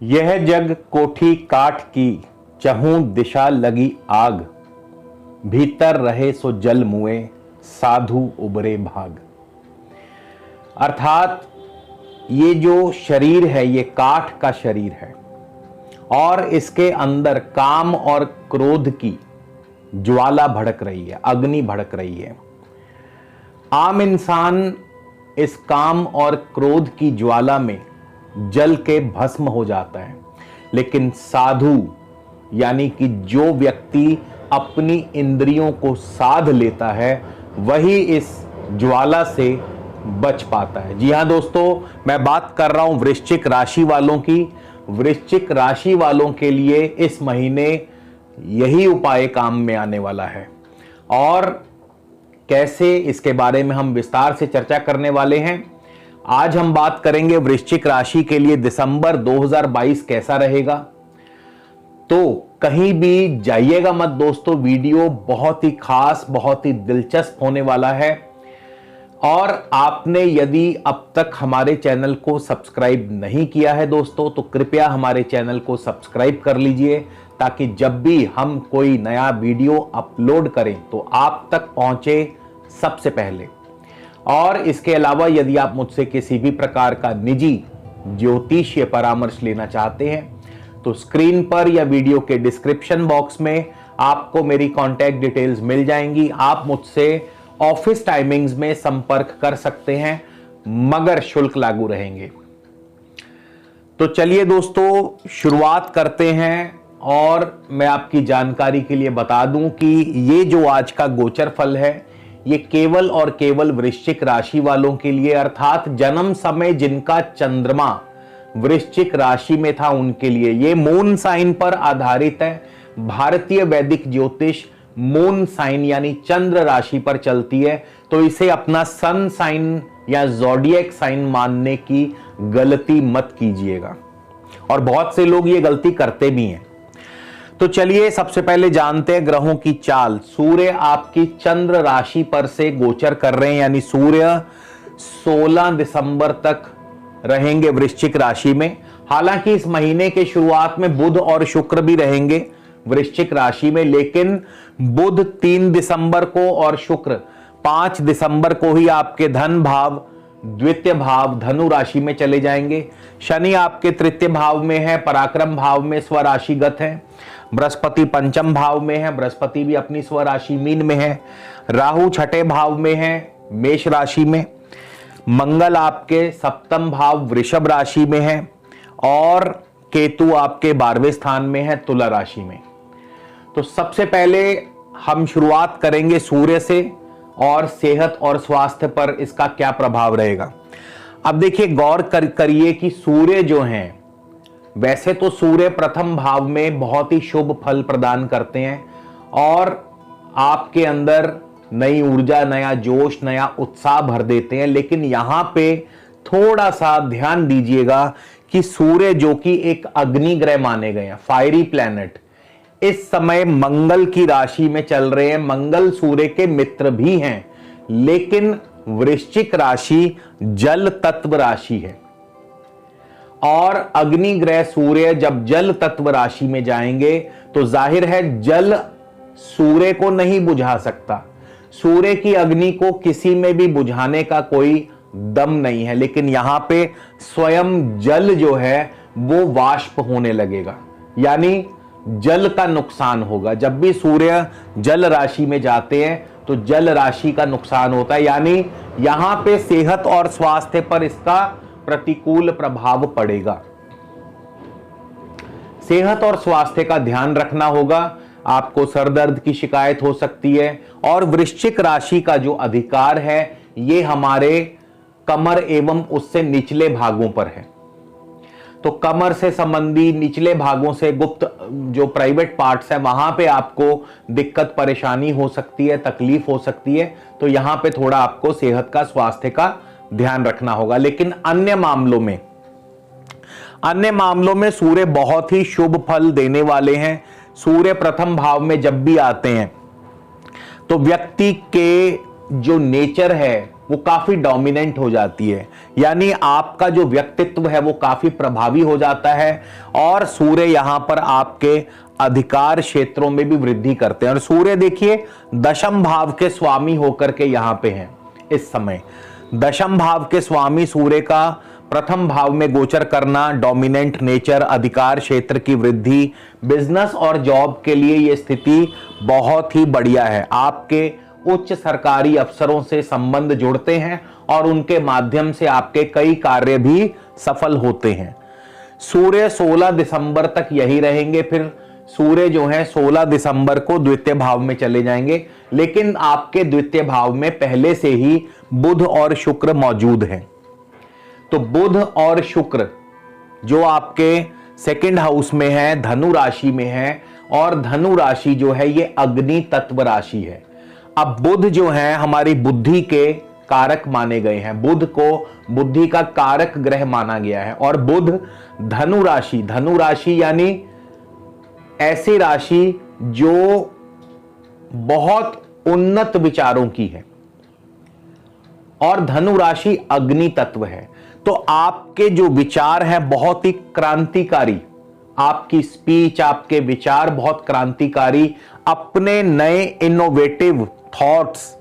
यह जग कोठी काठ की, चहूं दिशा लगी आग। भीतर रहे सो जल मुए, साधु उबरे भाग। अर्थात ये जो शरीर है ये काठ का शरीर है और इसके अंदर काम और क्रोध की ज्वाला भड़क रही है, अग्नि भड़क रही है। आम इंसान इस काम और क्रोध की ज्वाला में जल के भस्म हो जाता है, लेकिन साधु यानी कि जो व्यक्ति अपनी इंद्रियों को साध लेता है वही इस ज्वाला से बच पाता है। जी हां दोस्तों, मैं बात कर रहा हूं वृश्चिक राशि वालों की। वृश्चिक राशि वालों के लिए इस महीने यही उपाय काम में आने वाला है और कैसे, इसके बारे में हम विस्तार से चर्चा करने वाले हैं। आज हम बात करेंगे वृश्चिक राशि के लिए दिसंबर 2022 कैसा रहेगा। तो कहीं भी जाइएगा मत दोस्तों, वीडियो बहुत ही खास, बहुत ही दिलचस्प होने वाला है। और आपने यदि अब तक हमारे चैनल को सब्सक्राइब नहीं किया है दोस्तों, तो कृपया हमारे चैनल को सब्सक्राइब कर लीजिए ताकि जब भी हम कोई नया वीडियो अपलोड करें तो आप तक पहुंचे सबसे पहले। और इसके अलावा यदि आप मुझसे किसी भी प्रकार का निजी ज्योतिषीय परामर्श लेना चाहते हैं तो स्क्रीन पर या वीडियो के डिस्क्रिप्शन बॉक्स में आपको मेरी कॉन्टैक्ट डिटेल्स मिल जाएंगी। आप मुझसे ऑफिस टाइमिंग्स में संपर्क कर सकते हैं, मगर शुल्क लागू रहेंगे। तो चलिए दोस्तों शुरुआत करते हैं। और मैं आपकी जानकारी के लिए बता दूं कि ये जो आज का गोचर फल है ये केवल और केवल वृश्चिक राशि वालों के लिए, अर्थात जन्म समय जिनका चंद्रमा वृश्चिक राशि में था उनके लिए। ये मून साइन पर आधारित है। भारतीय वैदिक ज्योतिष मून साइन यानी चंद्र राशि पर चलती है, तो इसे अपना सन साइन या ज़ोडिएक साइन मानने की गलती मत कीजिएगा। और बहुत से लोग ये गलती करते भी हैं। तो चलिए सबसे पहले जानते हैं ग्रहों की चाल। सूर्य आपकी चंद्र राशि पर से गोचर कर रहे हैं, यानी सूर्य 16 दिसंबर तक रहेंगे वृश्चिक राशि में। हालांकि इस महीने के शुरुआत में बुध और शुक्र भी रहेंगे वृश्चिक राशि में, लेकिन बुध 3 दिसंबर को और शुक्र 5 दिसंबर को ही आपके धन भाव, द्वितीय भाव धनु राशि में चले जाएंगे। शनि आपके तृतीय भाव में है, पराक्रम भाव में स्वराशिगत है। बृहस्पति पंचम भाव में है, बृहस्पति भी अपनी स्वराशि मीन में है। राहु छठे भाव में है, मेष राशि में। मंगल आपके सप्तम भाव वृषभ राशि में है और केतु आपके 12वें स्थान में है, तुला राशि में। तो सबसे पहले हम शुरुआत करेंगे सूर्य से और सेहत और स्वास्थ्य पर इसका क्या प्रभाव रहेगा। अब देखिए, गौर करिए कि सूर्य जो हैं, वैसे तो सूर्य प्रथम भाव में बहुत ही शुभ फल प्रदान करते हैं और आपके अंदर नई ऊर्जा, नया जोश, नया उत्साह भर देते हैं। लेकिन यहां पे थोड़ा सा ध्यान दीजिएगा कि सूर्य जो कि एक अग्नि ग्रह माने गए हैं, फायरी प्लैनेट, इस समय मंगल की राशि में चल रहे हैं। मंगल सूर्य के मित्र भी हैं, लेकिन वृश्चिक राशि जल तत्व राशि है और अग्नि ग्रह सूर्य जब जल तत्व राशि में जाएंगे तो जाहिर है जल सूर्य को नहीं बुझा सकता। सूर्य की अग्नि को किसी में भी बुझाने का कोई दम नहीं है, लेकिन यहां पे स्वयं जल जो है वो वाष्प होने लगेगा, यानी जल का नुकसान होगा। जब भी सूर्य जल राशि में जाते हैं तो जल राशि का नुकसान होता है, यानी यहां पे सेहत और स्वास्थ्य पर इसका प्रतिकूल प्रभाव पड़ेगा। सेहत और स्वास्थ्य का ध्यान रखना होगा। आपको सर दर्द की शिकायत हो सकती है और वृश्चिक राशि का जो अधिकार है ये हमारे कमर एवं उससे निचले भागों पर है। तो कमर से संबंधी निचले भागों से गुप्त जो प्राइवेट पार्ट्स है वहां पे आपको दिक्कत परेशानी हो सकती है, तकलीफ हो सकती है। तो यहां पे थोड़ा आपको सेहत का, स्वास्थ्य का ध्यान रखना होगा। लेकिन अन्य मामलों में सूर्य बहुत ही शुभ फल देने वाले हैं। सूर्य प्रथम भाव में जब भी आते हैं तो व्यक्ति के जो नेचर है वो काफी डोमिनेंट हो जाती है, यानी आपका जो व्यक्तित्व है वो काफी प्रभावी हो जाता है। और सूर्य यहां पर आपके अधिकार क्षेत्रों में भी वृद्धि करते हैं। और सूर्य देखिए दशम भाव के स्वामी होकर के यहां पे हैं इस समय। दशम भाव के स्वामी सूर्य का प्रथम भाव में गोचर करना, डोमिनेंट नेचर, अधिकार क्षेत्र की वृद्धि, बिजनेस और जॉब के लिए यह स्थिति बहुत ही बढ़िया है। आपके उच्च सरकारी अफसरों से संबंध जुड़ते हैं और उनके माध्यम से आपके कई कार्य भी सफल होते हैं। सूर्य 16 दिसंबर तक यही रहेंगे, फिर सूर्य जो है 16 दिसंबर को द्वितीय भाव में चले जाएंगे, लेकिन आपके द्वितीय भाव में पहले से ही बुध और शुक्र मौजूद हैं। तो बुध और शुक्र जो आपके सेकंड हाउस में है, धनु राशि में है, और धनु राशि जो है ये अग्नि तत्व राशि है। अब बुध जो है हमारी बुद्धि के कारक माने गए हैं, बुध को बुद्धि का कारक ग्रह माना गया है। और बुध धनु राशि यानी ऐसी राशि जो बहुत उन्नत विचारों की है, और धनु राशि अग्नि तत्व है। तो आपके जो विचार हैं बहुत ही क्रांतिकारी, आपकी स्पीच, आपके विचार बहुत क्रांतिकारी, अपने नए इनोवेटिव थॉट्स,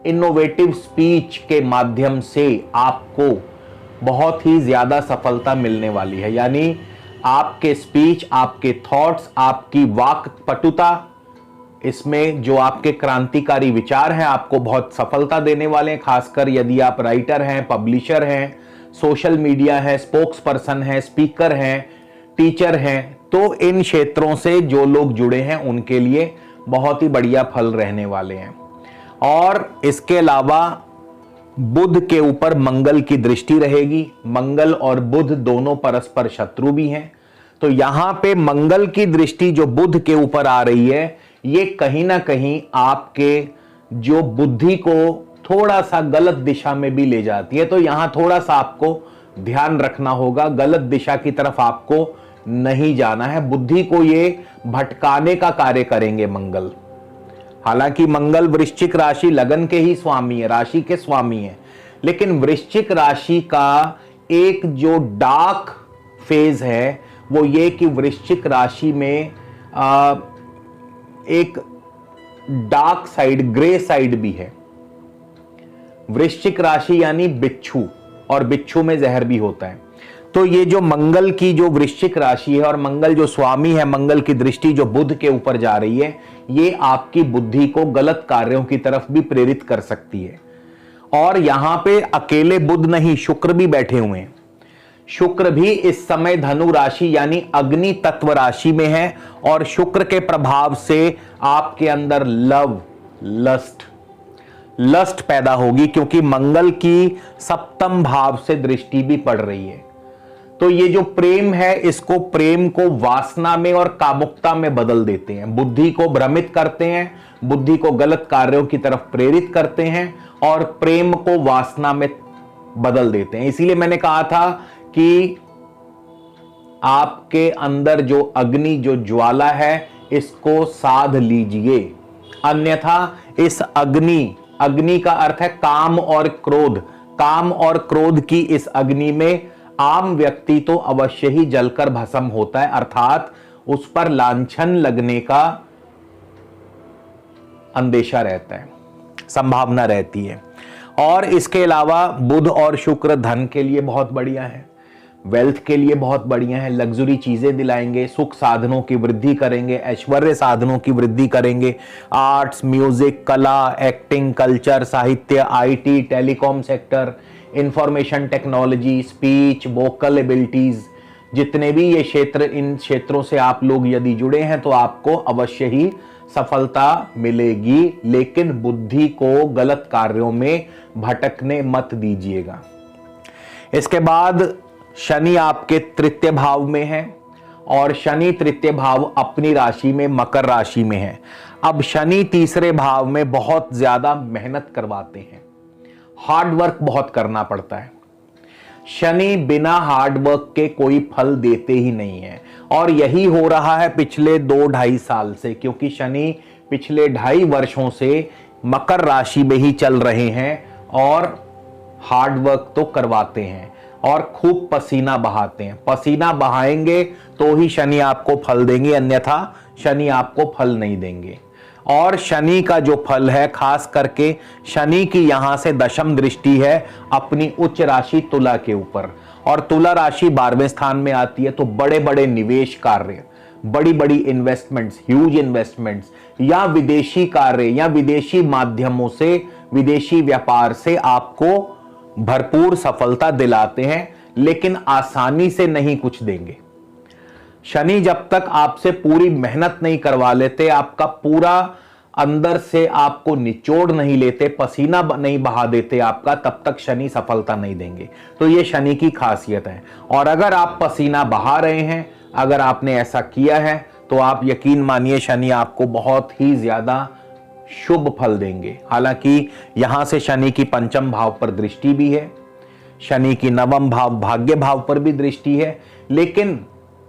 इनोवेटिव स्पीच के माध्यम से आपको बहुत ही ज्यादा सफलता मिलने वाली है। यानी आपके स्पीच, आपके थॉट्स, आपकी वाक पटुता, इसमें जो आपके क्रांतिकारी विचार हैं आपको बहुत सफलता देने वाले हैं। खासकर यदि आप राइटर हैं, पब्लिशर हैं, सोशल मीडिया है, स्पोक्स पर्सन है, स्पीकर हैं, टीचर हैं, तो इन क्षेत्रों से जो लोग जुड़े हैं उनके लिए बहुत ही बढ़िया फल रहने वाले हैं। और इसके अलावा बुध के ऊपर मंगल की दृष्टि रहेगी। मंगल और बुध दोनों परस्पर शत्रु भी हैं, तो यहां पे मंगल की दृष्टि जो बुध के ऊपर आ रही है, ये कहीं ना कहीं आपके जो बुद्धि को थोड़ा सा गलत दिशा में भी ले जाती है। तो यहां थोड़ा सा आपको ध्यान रखना होगा, गलत दिशा की तरफ आपको नहीं जाना है। बुद्धि को ये भटकाने का कार्य करेंगे मंगल। हालांकि मंगल वृश्चिक राशि लगन के ही स्वामी है, राशि के स्वामी है, लेकिन वृश्चिक राशि का एक जो डार्क फेज है वो ये कि वृश्चिक राशि में एक डार्क साइड, ग्रे साइड भी है। वृश्चिक राशि यानी बिच्छू, और बिच्छू में जहर भी होता है। तो ये जो मंगल की जो वृश्चिक राशि है और मंगल जो स्वामी है, मंगल की दृष्टि जो बुध के ऊपर जा रही है, ये आपकी बुद्धि को गलत कार्यों की तरफ भी प्रेरित कर सकती है। और यहां पे अकेले बुध नहीं, शुक्र भी बैठे हुए हैं। शुक्र भी इस समय धनु राशि यानी अग्नि तत्व राशि में है, और शुक्र के प्रभाव से आपके अंदर लव, लस्ट पैदा होगी, क्योंकि मंगल की सप्तम भाव से दृष्टि भी पड़ रही है। तो ये जो प्रेम है, इसको प्रेम को वासना में और कामुकता में बदल देते हैं, बुद्धि को भ्रमित करते हैं, बुद्धि को गलत कार्यों की तरफ प्रेरित करते हैं और प्रेम को वासना में बदल देते हैं। इसीलिए मैंने कहा था कि आपके अंदर जो अग्नि, जो ज्वाला है, इसको साध लीजिए, अन्यथा इस अग्नि का अर्थ है काम और क्रोध, काम और क्रोध की इस अग्नि में आम व्यक्ति तो अवश्य ही जलकर भस्म होता है, अर्थात उस पर लांछन लगने का अंदेशा रहता है, संभावना रहती है। और इसके अलावा बुध और शुक्र धन के लिए बहुत बढ़िया है, वेल्थ के लिए बहुत बढ़िया है, लग्जरी चीजें दिलाएंगे, सुख साधनों की वृद्धि करेंगे, ऐश्वर्य साधनों की वृद्धि करेंगे। आर्ट्स, म्यूजिक, कला, एक्टिंग, कल्चर, साहित्य, IT, telecom sector, information technology, speech, vocal abilities, जितने भी ये क्षेत्र, इन क्षेत्रों से आप लोग यदि जुड़े हैं तो आपको अवश्य ही सफलता मिलेगी, लेकिन बुद्धि को गलत कार्यों में भटकने मत दीजिएगा। इसके बाद शनि आपके तृतीय भाव में है, और शनि तृतीय भाव अपनी राशि में, मकर राशि में है। अब शनि तीसरे भाव में बहुत ज्यादा मेहनत करवाते हैं, हार्ड वर्क बहुत करना पड़ता है। शनि बिना हार्ड वर्क के कोई फल देते ही नहीं है, और यही हो रहा है पिछले 2-2.5 साल से, क्योंकि शनि पिछले 2.5 वर्षों से मकर राशि में ही चल रहे हैं और हार्ड वर्क तो करवाते हैं और खूब पसीना बहाते हैं। पसीना बहाएंगे तो ही शनि आपको फल देंगे, अन्यथा शनि आपको फल नहीं देंगे। और शनि का जो फल है, खास करके शनि की यहां से दशम दृष्टि है अपनी उच्च राशि तुला के ऊपर, और तुला राशि 12वें स्थान में आती है। तो बड़े बड़े निवेश कार्य, बड़ी बड़ी इन्वेस्टमेंट्स, ह्यूज इन्वेस्टमेंट्स, या विदेशी कार्य या विदेशी माध्यमों से, विदेशी व्यापार से आपको भरपूर सफलता दिलाते हैं, लेकिन आसानी से नहीं कुछ देंगे। शनि जब तक आपसे पूरी मेहनत नहीं करवा लेते, आपका पूरा अंदर से आपको निचोड़ नहीं लेते, पसीना नहीं बहा देते आपका, तब तक शनि सफलता नहीं देंगे। तो ये शनि की खासियत है। और अगर आप पसीना बहा रहे हैं, अगर आपने ऐसा किया है, तो आप यकीन मानिए शनि आपको बहुत ही ज्यादा शुभ फल देंगे। हालांकि यहां से शनि की पंचम भाव पर दृष्टि भी है, शनि की नवम भाव भाग्य भाव पर भी दृष्टि है, लेकिन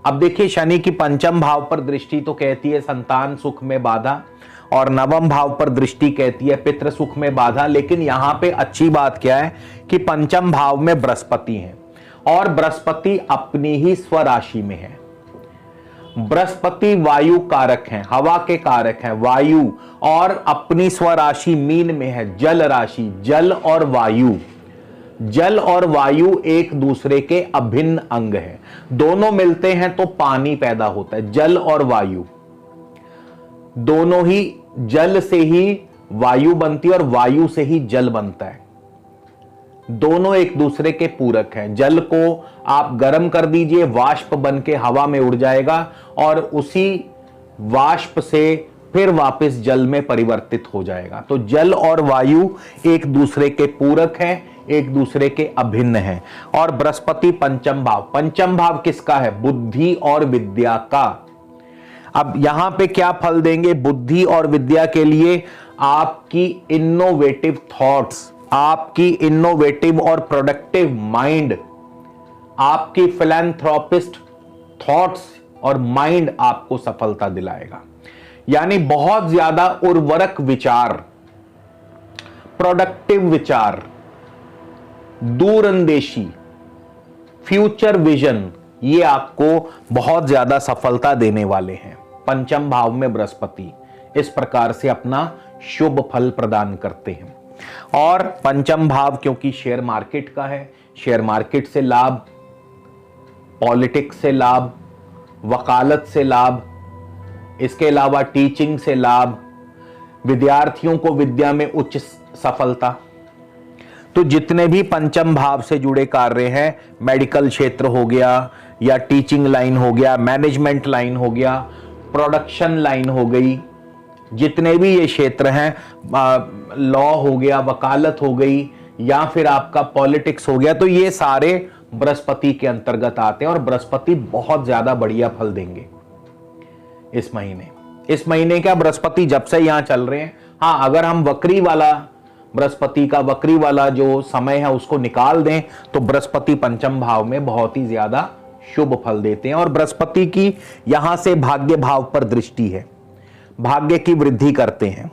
अब देखिए शनि की पंचम भाव पर दृष्टि तो कहती है संतान सुख में बाधा, और नवम भाव पर दृष्टि कहती है पितृ सुख में बाधा। लेकिन यहां पे अच्छी बात क्या है कि पंचम भाव में बृहस्पति है, और बृहस्पति अपनी ही स्वराशि में है। बृहस्पति वायु कारक हैं, हवा के कारक हैं, वायु, और अपनी स्वराशि मीन में है, जल राशि। जल और वायु, जल और वायु एक दूसरे के अभिन्न अंग हैं। दोनों मिलते हैं तो पानी पैदा होता है। जल और वायु दोनों ही, जल से ही वायु बनती है और वायु से ही जल बनता है। दोनों एक दूसरे के पूरक हैं। जल को आप गर्म कर दीजिए, वाष्प बन के हवा में उड़ जाएगा, और उसी वाष्प से फिर वापस जल में परिवर्तित हो जाएगा। तो जल और वायु एक दूसरे के पूरक हैं, एक दूसरे के अभिन्न हैं। और बृहस्पति पंचम भाव, पंचम भाव किसका है? बुद्धि और विद्या का। अब यहां पे क्या फल देंगे? बुद्धि और विद्या के लिए आपकी इनोवेटिव थॉट्स, आपकी इनोवेटिव और प्रोडक्टिव माइंड, आपकी फिलैंथ्रोपिस्ट थॉट्स और माइंड आपको सफलता दिलाएगा। यानी बहुत ज्यादा उर्वरक विचार, प्रोडक्टिव विचार, दूरंदेशी, फ्यूचर विजन, ये आपको बहुत ज्यादा सफलता देने वाले हैं। पंचम भाव में बृहस्पति इस प्रकार से अपना शुभ फल प्रदान करते हैं। और पंचम भाव क्योंकि शेयर मार्केट का है, शेयर मार्केट से लाभ, पॉलिटिक्स से लाभ, वकालत से लाभ, इसके अलावा टीचिंग से लाभ, विद्यार्थियों को विद्या में उच्च सफलता। तो जितने भी पंचम भाव से जुड़े कार्य हैं, मेडिकल क्षेत्र हो गया, या टीचिंग लाइन हो गया, मैनेजमेंट लाइन हो गया, प्रोडक्शन लाइन हो गई, जितने भी ये क्षेत्र हैं, लॉ हो गया, वकालत हो गई, या फिर आपका पॉलिटिक्स हो गया, तो ये सारे बृहस्पति के अंतर्गत आते हैं। और बृहस्पति बहुत ज्यादा बढ़िया फल देंगे इस महीने। इस महीने क्या, बृहस्पति जब से यहां चल रहे हैं। हाँ, अगर हम वक्री वाला, बृहस्पति का वक्री वाला जो समय है उसको निकाल दें, तो बृहस्पति पंचम भाव में बहुत ही ज्यादा शुभ फल देते हैं। और बृहस्पति की यहां से भाग्य भाव पर दृष्टि है, भाग्य की वृद्धि करते हैं।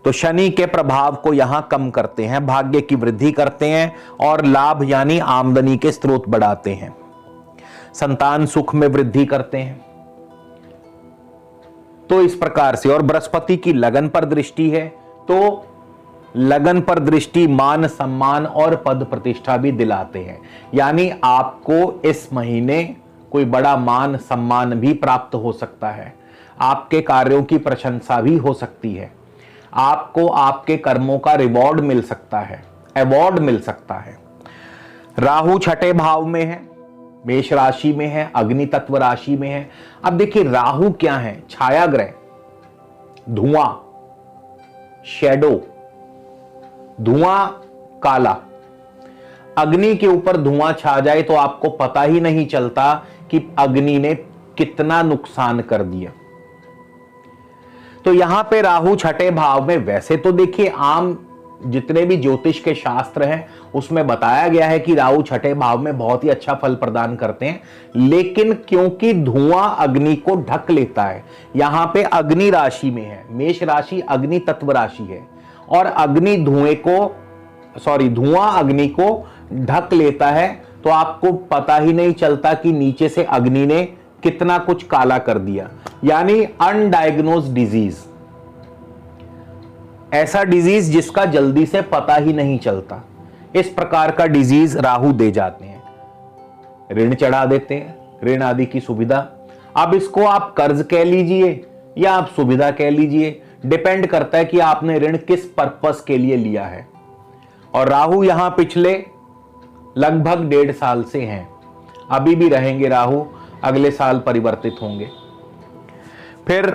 तो शनि के प्रभाव को यहां कम करते हैं, भाग्य की वृद्धि करते हैं, और लाभ यानी आमदनी के स्रोत बढ़ाते हैं, संतान सुख में वृद्धि करते हैं। तो इस प्रकार से, और बृहस्पति की लगन पर दृष्टि है, तो लगन पर दृष्टि मान सम्मान और पद प्रतिष्ठा भी दिलाते हैं। यानी आपको इस महीने कोई बड़ा मान सम्मान भी प्राप्त हो सकता है, आपके कार्यों की प्रशंसा भी हो सकती है, आपको आपके कर्मों का रिवॉर्ड मिल सकता है, अवार्ड मिल सकता है। राहु छठे भाव में है, मेष राशि में है, अग्नि तत्व राशि में है। अब देखिए राहु क्या है? छाया ग्रह, धुआं, शैडो, धुआं काला। अग्नि के ऊपर धुआं छा जाए तो आपको पता ही नहीं चलता कि अग्नि ने कितना नुकसान कर दिया। तो यहां पे राहु छठे भाव में, वैसे तो देखिए आम जितने भी ज्योतिष के शास्त्र हैं उसमें बताया गया है कि राहु छठे भाव में बहुत ही अच्छा फल प्रदान करते हैं, लेकिन क्योंकि धुआं अग्नि को ढक लेता है, यहां पे अग्नि राशि में है, मेष राशि अग्नि तत्व राशि है, और अग्नि धुएं को धुआं अग्नि को ढक लेता है तो आपको पता ही नहीं चलता कि नीचे से अग्नि ने कितना कुछ काला कर दिया, यानी अनडायग्नोज डिजीज, ऐसा डिजीज जिसका जल्दी से पता ही नहीं चलता। इस प्रकार का डिजीज राहु दे जाते हैं, ऋण चढ़ा देते हैं, ऋण आदि की सुविधा। अब इसको आप कर्ज कह लीजिए या आप सुविधा कह लीजिए, डिपेंड करता है कि आपने ऋण किस पर्पस के लिए लिया है। और राहु यहां पिछले लगभग 1.5 साल से हैं, अभी भी रहेंगे राहु, अगले साल परिवर्तित होंगे। फिर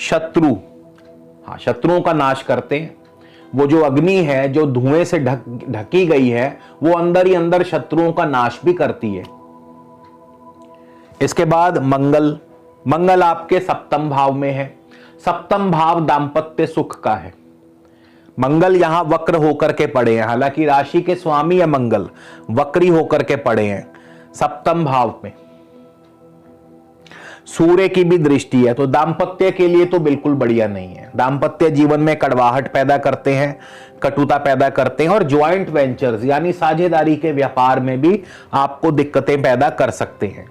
शत्रु, शत्रुओं का नाश करते हैं। वो जो अग्नि है जो धुएं से ढकी गई है वो अंदर ही अंदर शत्रुओं का नाश भी करती है। इसके बाद मंगल आपके सप्तम भाव में है। सप्तम भाव दांपत्य सुख का है। मंगल यहां वक्र होकर के पड़े हैं, हालांकि राशि के स्वामी है मंगल, वक्री होकर के पड़े हैं सप्तम भाव में। सूर्य की भी दृष्टि है, तो दांपत्य के लिए तो बिल्कुल बढ़िया नहीं है। दांपत्य जीवन में कड़वाहट पैदा करते हैं, कटुता पैदा करते हैं, और ज्वाइंट वेंचर्स यानी साझेदारी के व्यापार में भी आपको दिक्कतें पैदा कर सकते हैं।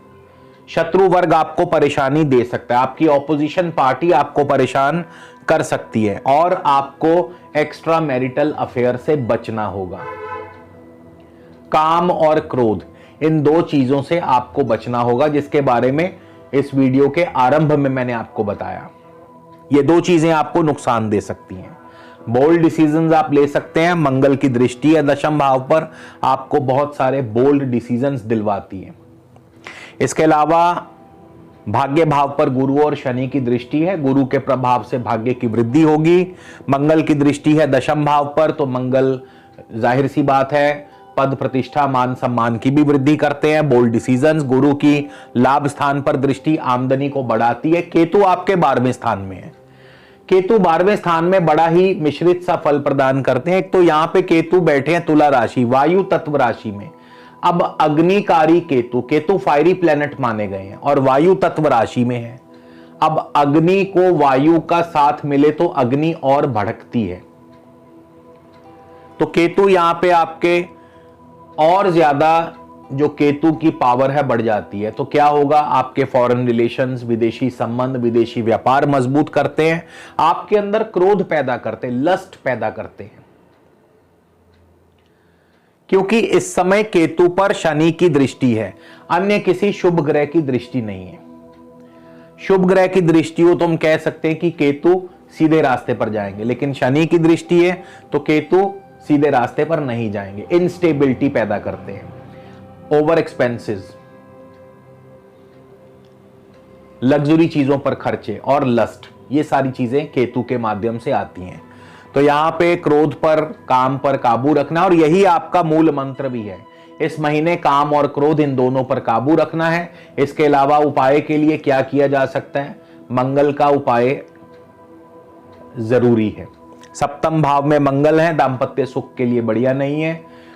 शत्रु वर्ग आपको परेशानी दे सकता है, आपकी ऑपोजिशन पार्टी आपको परेशान कर सकती है, और आपको एक्स्ट्रा मैरिटल अफेयर से बचना होगा। काम और क्रोध, इन 2 चीजों से आपको बचना होगा, जिसके बारे में इस वीडियो के आरंभ में मैंने आपको बताया। ये 2 चीजें आपको नुकसान दे सकती हैं। बोल्ड डिसीजंस आप ले सकते हैं, मंगल की दृष्टि है दशम भाव पर, आपको बहुत सारे बोल्ड डिसीजंस दिलवाती है। इसके अलावा भाग्य भाव पर गुरु और शनि की दृष्टि है, गुरु के प्रभाव से भाग्य की वृद्धि होगी। मंगल की दृष्टि है दशम भाव पर, तो मंगल जाहिर सी बात है पद प्रतिष्ठा मान सम्मान की भी वृद्धि करते हैं। बोल्ड डिसीजंस, गुरु की लाभ स्थान पर दृष्टि आमदनी को बढ़ाती है। केतु आपके 12वें स्थान में है। केतु 12वें स्थान में बड़ा ही मिश्रित सा फल प्रदान करते हैं। एक तो यहां पे केतु बैठे हैं तुला राशि, वायु तत्व राशि में। अब अग्निकारी केतु फायरी प्लेनेट माने गए हैं और वायु तत्व राशि में है। अब अग्नि को वायु का साथ मिले तो अग्नि और भड़कती है, तो केतु यहां पे आपके और ज्यादा जो केतु की पावर है बढ़ जाती है। तो क्या होगा, आपके फॉरेन रिलेशंस, विदेशी संबंध, विदेशी व्यापार मजबूत करते हैं, आपके अंदर क्रोध पैदा करते हैं, लस्ट पैदा करते हैं, क्योंकि इस समय केतु पर शनि की दृष्टि है, अन्य किसी शुभ ग्रह की दृष्टि नहीं है। शुभ ग्रह की दृष्टि हो तो हम कह सकते हैं कि केतु सीधे रास्ते पर जाएंगे, लेकिन शनि की दृष्टि है तो केतु सीधे रास्ते पर नहीं जाएंगे, इनस्टेबिलिटी पैदा करते हैं। ओवर एक्सपेंसेस, लग्जरी चीजों पर खर्चे और लस्ट, ये सारी चीजें केतु के माध्यम से आती हैं। तो यहां पे क्रोध पर, काम पर काबू रखना, और यही आपका मूल मंत्र भी है। इस महीने काम और क्रोध इन दोनों पर काबू रखना है। इसके अलावा उपाय के लिए क्या किया जा सकता है, मंगल का उपाय जरूरी है। सप्तम भाव में मंगल है, दांपत्य सुख के लिए बढ़िया नहीं है।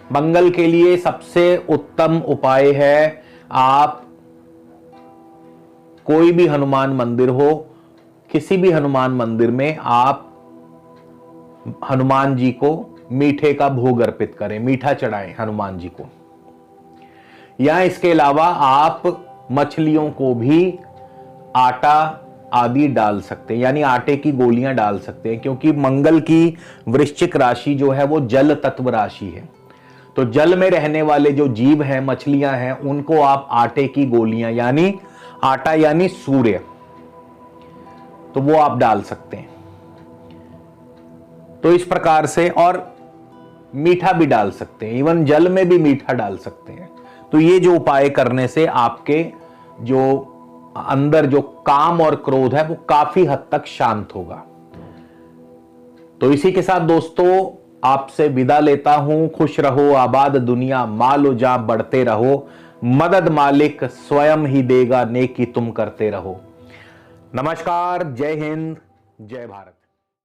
मंगल के लिए सबसे उत्तम उपाय है, आप कोई भी हनुमान मंदिर हो, किसी भी हनुमान मंदिर में आप हनुमान जी को मीठे का भोग अर्पित करें, मीठा चढ़ाएं हनुमान जी को। या इसके अलावा आप मछलियों को भी आटा आदि डाल सकते हैं, यानी आटे की गोलियां डाल सकते हैं, क्योंकि मंगल की वृश्चिक राशि जो है वो जल तत्व राशि है। तो जल में रहने वाले जो जीव हैं, मछलियां हैं, उनको आप आटे की गोलियां, यानी आटा यानी सूर्य, तो वो आप डाल सकते हैं। तो इस प्रकार से, और मीठा भी डाल सकते हैं, इवन जल में भी मीठा डाल सकते हैं। तो ये जो उपाय करने से आपके जो अंदर जो काम और क्रोध है वो काफी हद तक शांत होगा। तो इसी के साथ दोस्तों आपसे विदा लेता हूं। खुश रहो, आबाद दुनिया, मालो जा बढ़ते रहो, मदद मालिक स्वयं ही देगा, नेकी तुम करते रहो। नमस्कार, जय हिंद, जय भारत।